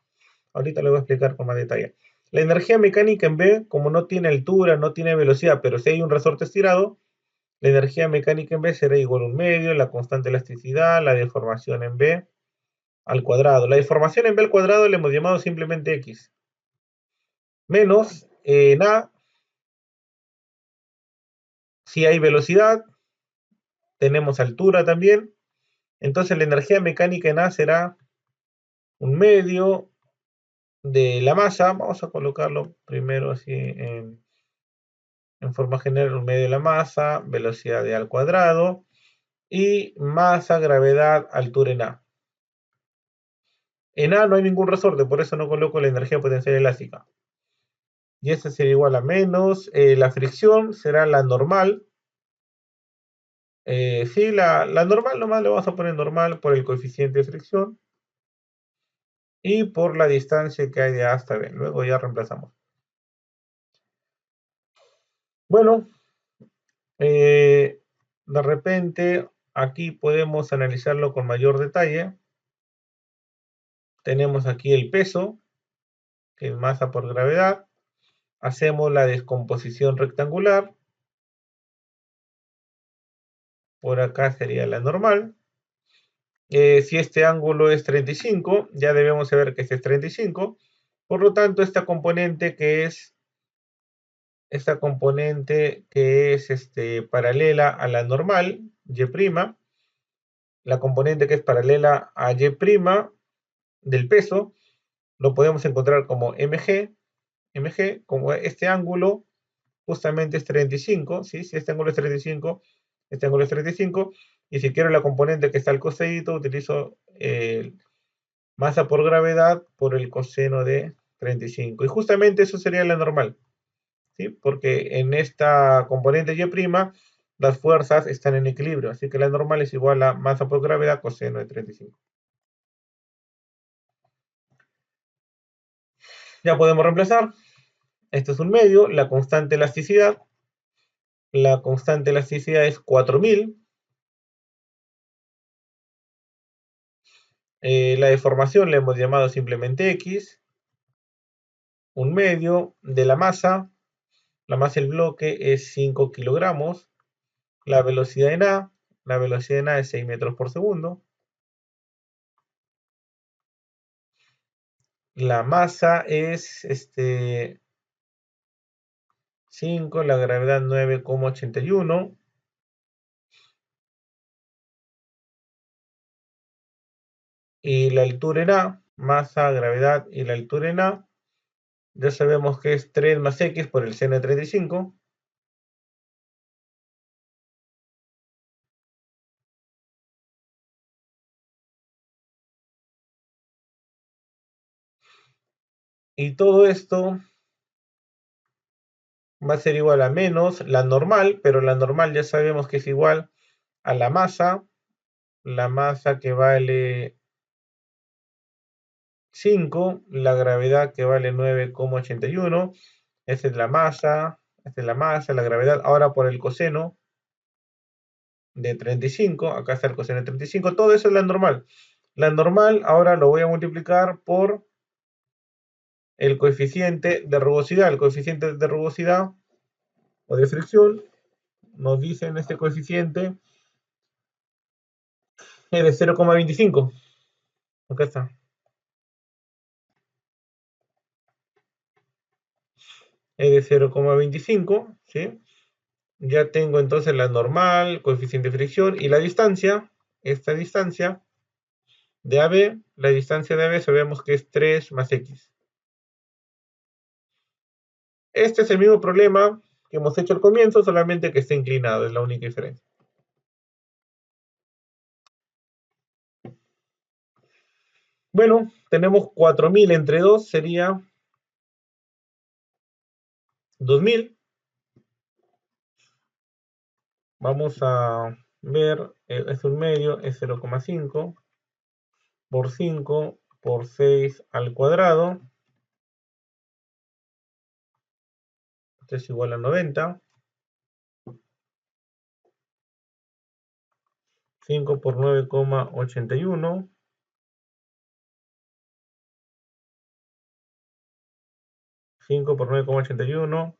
A: Ahorita le voy a explicar con más detalle. La energía mecánica en B, como no tiene altura, no tiene velocidad, pero si hay un resorte estirado, la energía mecánica en B será igual a un medio, la constante elasticidad, la deformación en B al cuadrado. La deformación en B al cuadrado le hemos llamado simplemente X. Menos en A, si hay velocidad, tenemos altura también. Entonces la energía mecánica en A será un medio de la masa. Vamos a colocarlo primero así en forma general, un medio de la masa, velocidad de A al cuadrado y masa, gravedad, altura en A. En A no hay ningún resorte, por eso no coloco la energía potencial elástica. Y esta será igual a menos, la fricción será la normal. Sí, la normal nomás le vamos a poner normal por el coeficiente de fricción y por la distancia que hay de A hasta B. Luego ya reemplazamos. Bueno, de repente aquí podemos analizarlo con mayor detalle. Tenemos aquí el peso, que es masa por gravedad. Hacemos la descomposición rectangular. Por acá sería la normal. Si este ángulo es 35, ya debemos saber que este es 35. Por lo tanto, esta componente que es paralela a la normal, Y', la componente que es paralela a Y' del peso, lo podemos encontrar como mg, como este ángulo justamente es 35, ¿sí? Si este ángulo es 35, este ángulo es 35, y si quiero la componente que está al costadito, utilizo masa por gravedad por el coseno de 35. Y justamente eso sería la normal, ¿sí? Porque en esta componente Y', las fuerzas están en equilibrio, así que la normal es igual a masa por gravedad coseno de 35. Ya podemos reemplazar. Esto es un medio, la constante elasticidad. La constante elasticidad es 4000. La deformación le hemos llamado simplemente X. Un medio de la masa. La masa del bloque es 5 kilogramos. La velocidad en A, es 6 metros por segundo. La masa es 5, la gravedad 9,81. Y la altura en A, masa, gravedad y la altura en A, ya sabemos que es 3 más X por el seno de 35. Y todo esto va a ser igual a menos la normal, pero la normal ya sabemos que es igual a la masa que vale 5, la gravedad que vale 9,81. Esa es la masa, la gravedad. Ahora por el coseno de 35, acá está el coseno de 35, todo eso es la normal. La normal ahora lo voy a multiplicar por el coeficiente de rugosidad. El coeficiente de rugosidad o de fricción nos dice en este coeficiente es de 0,25. Acá está. Es de 0,25, ¿sí? Ya tengo entonces la normal, coeficiente de fricción y la distancia. Esta distancia de AB, la distancia de AB sabemos que es 3 más X. Este es el mismo problema que hemos hecho al comienzo, solamente que está inclinado, es la única diferencia. Bueno, tenemos 4000 entre 2, sería 2000. Vamos a ver, es un medio, es 0,5 por 5 por 6 al cuadrado. Esto es igual a 90. 5 por 9,81. 5 por 9,81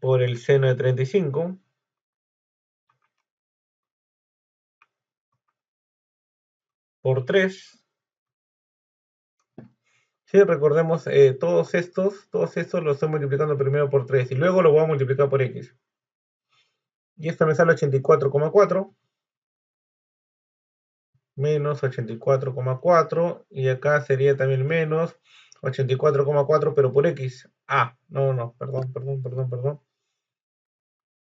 A: por el seno de 35 por 3. Sí, recordemos, todos estos los estoy multiplicando primero por 3 y luego lo voy a multiplicar por X. Y esto me sale 84,4 menos 84,4 y acá sería también menos 84,4 pero por X. Ah, no, perdón.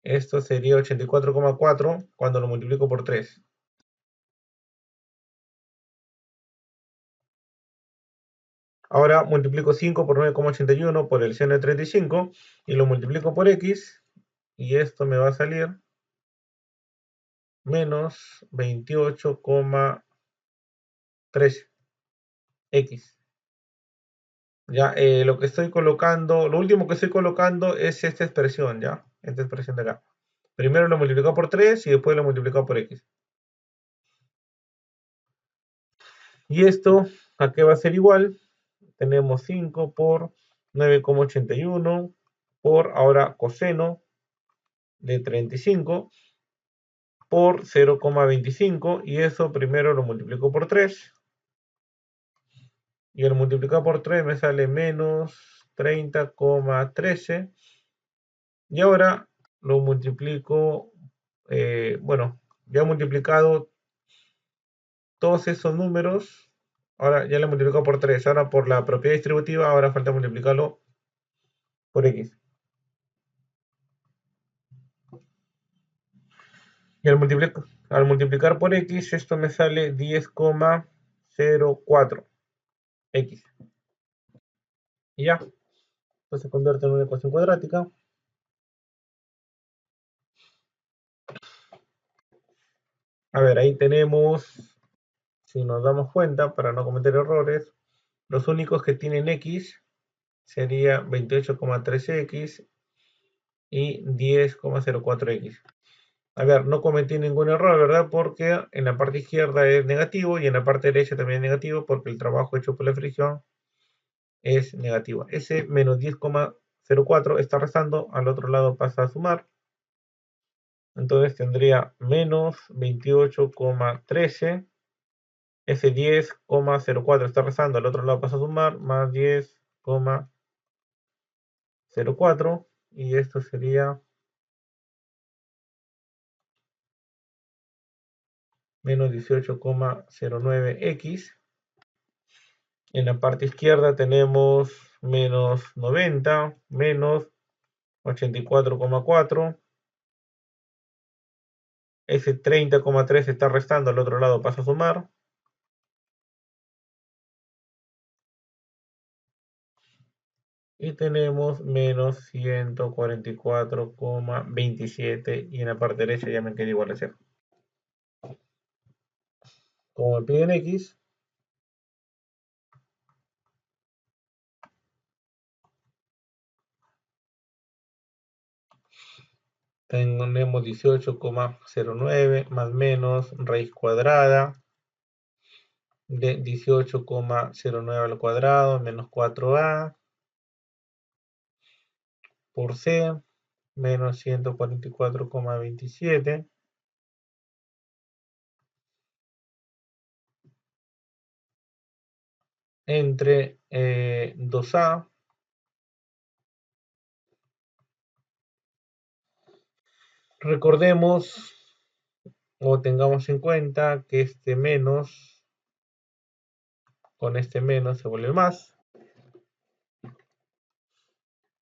A: Esto sería 84,4 cuando lo multiplico por 3. Ahora multiplico 5 por 9,81 por el seno de 35 y lo multiplico por X y esto me va a salir menos 28,3 X. Ya, lo que estoy colocando, lo último que estoy colocando es esta expresión, ¿ya? Esta expresión de acá. Primero lo multiplico por 3 y después lo multiplico por X. Y esto, ¿a qué va a ser igual? Tenemos 5 por 9,81 por ahora coseno de 35 por 0,25 y eso primero lo multiplico por 3 y al multiplicar por 3 me sale menos 30,13 y ahora lo multiplico, bueno, ya he multiplicado todos esos números, ahora ya lo he multiplicado por 3, ahora por la propiedad distributiva, ahora falta multiplicarlo por X. Y al multiplicar por X, esto me sale 10,04 X. Y ya, esto se convierte en una ecuación cuadrática. A ver, ahí tenemos, si nos damos cuenta, para no cometer errores, los únicos que tienen X sería 28,3X y 10,04X. A ver, no cometí ningún error, ¿verdad? Porque en la parte izquierda es negativo y en la parte derecha también es negativo porque el trabajo hecho por la fricción es negativo. Ese menos 10,04 0,4 está restando, al otro lado pasa a sumar. Entonces tendría menos 28,13. Ese 10,04 está restando, al otro lado pasa a sumar, más 10,04. Y esto sería menos 18,09x. En la parte izquierda tenemos menos 90, menos 84,4. Ese 30,3 está restando, al otro lado pasa a sumar. Y tenemos menos 144,27. Y en la parte derecha ya me queda igual a 0. Como me piden x, tenemos 18,09 más menos raíz cuadrada de 18,09 al cuadrado menos 4a por c menos 144,27 entre 2a. Recordemos o tengamos en cuenta que este menos con este menos se vuelve más.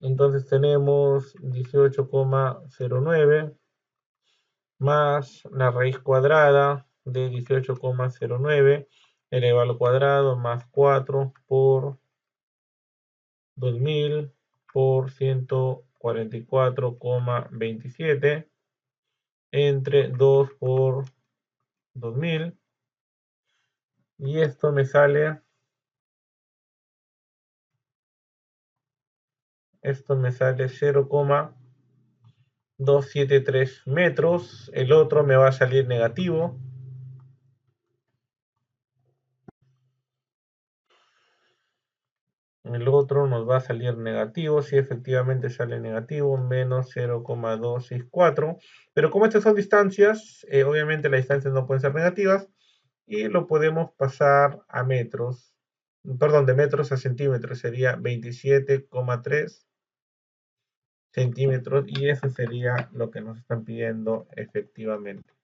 A: Entonces tenemos 18,09 más la raíz cuadrada de 18,09 elevado al cuadrado más 4 por 2000 por 144,27 entre 2 por 2000. Y esto me sale 0,273 metros. El otro me va a salir negativo. El otro nos va a salir negativo, si efectivamente sale negativo, menos 0,264. Pero como estas son distancias, obviamente las distancias no pueden ser negativas y lo podemos pasar a metros. Perdón, de metros a centímetros sería 27,3 centímetros y eso sería lo que nos están pidiendo efectivamente.